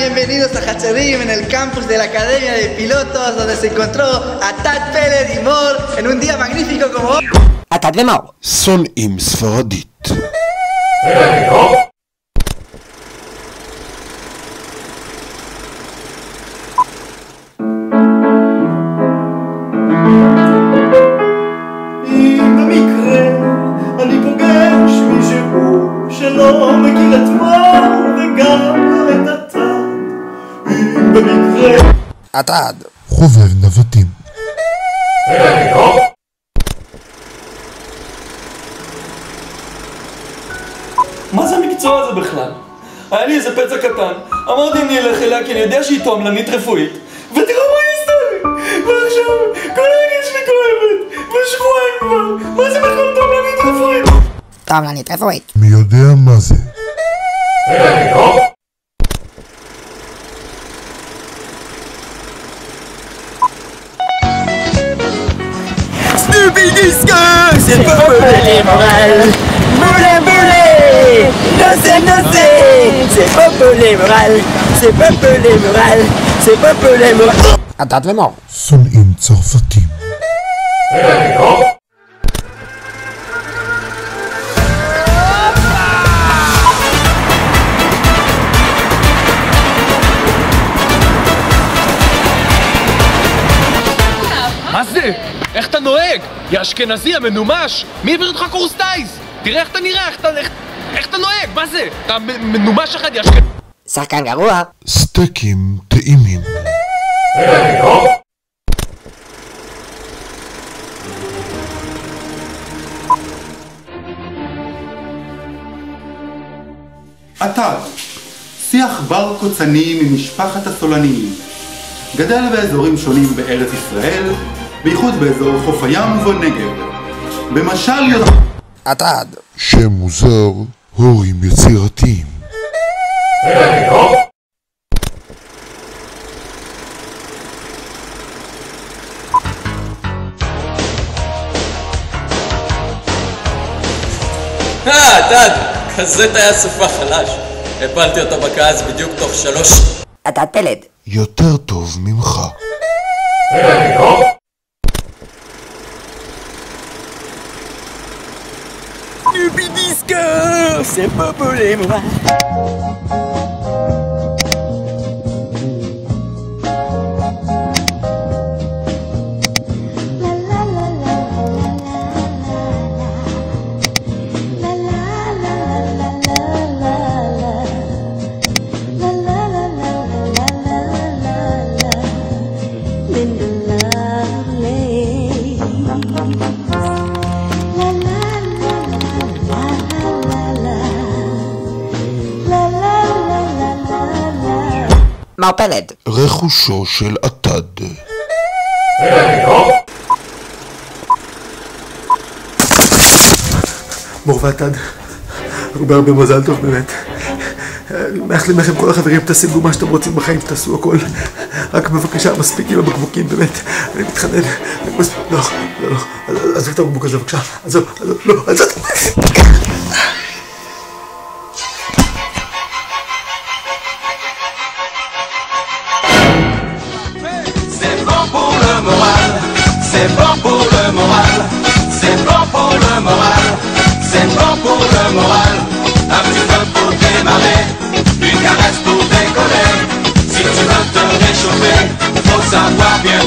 Bienvenidos a Hacharim en el campus de la Academia de Pilotos, donde se encontró Atad Peled y Mor en un día magnífico como hoy. Atad ומור. שונאים ספרדית. אם במקרה אני פוגש מישהו שלא מכיר את מור וגם לא את התד, אם במקרה עתד חובב נבטים. מה זה המקצוע הזה בכלל? היה לי איזה פצע קטן, אמרתי אני אלך אליה כי אני יודע שהיא תועמלנית רפואית, ותראו מה היא עשתה לי! ועכשיו כל הרגע שלי כואבת, ושבועיים כבר, מה זה בכלל תועמלנית רפואית? תועמלנית רפואית. מי יודע מה זה? Snoopy Disco, c'est pas pelé les morales. Moulin boulet, nosé, c'est pas pelé morales. C'est pas pelé morales, c'est pas pelé morales. עתד ומור. שונאים צרפתים. מה זה? איך אתה נוהג? יא אשכנזי המנומש! מי העביר אותך קורס טייס? תראה איך אתה נראה, איך אתה נוהג? מה זה? אתה מנומש אחד יא אשכנזי... שחקן גרוע. סטייקים טעימים. עתד, שיח בר קוצני ממשפחת הסולניים. גדל באזורים שונים בארץ ישראל, בייחוד באזור חוף הים ובנגב. במשל עתד שם מוזר, הורים יצירתיים. עתד, כזה טייס סופה חלש. הפלתי אותו בכעס בדיוק תוך 3. עתד פלד. יותר טוב ממך. Snoopy Disco, c'est pas pelé morales. מר פלד. רכושו של עתד. מור ועתד, הרבה מזל טוב באמת. מאחלים לכם כל החברים, תשיגו מה שאתם רוצים בחיים, תעשו הכל. רק בבקשה, מספיק עם הבקבוקים באמת. אני מתחנן. לא, עזוב את הבקבוק הזה בבקשה. עזוב, לא, עזוב. C'est bon pour le moral, c'est bon pour le moral, c'est bon pour le moral. Un petit peu pour démarrer, une caresse pour décoller. Si tu veux te réchauffer, faut savoir bien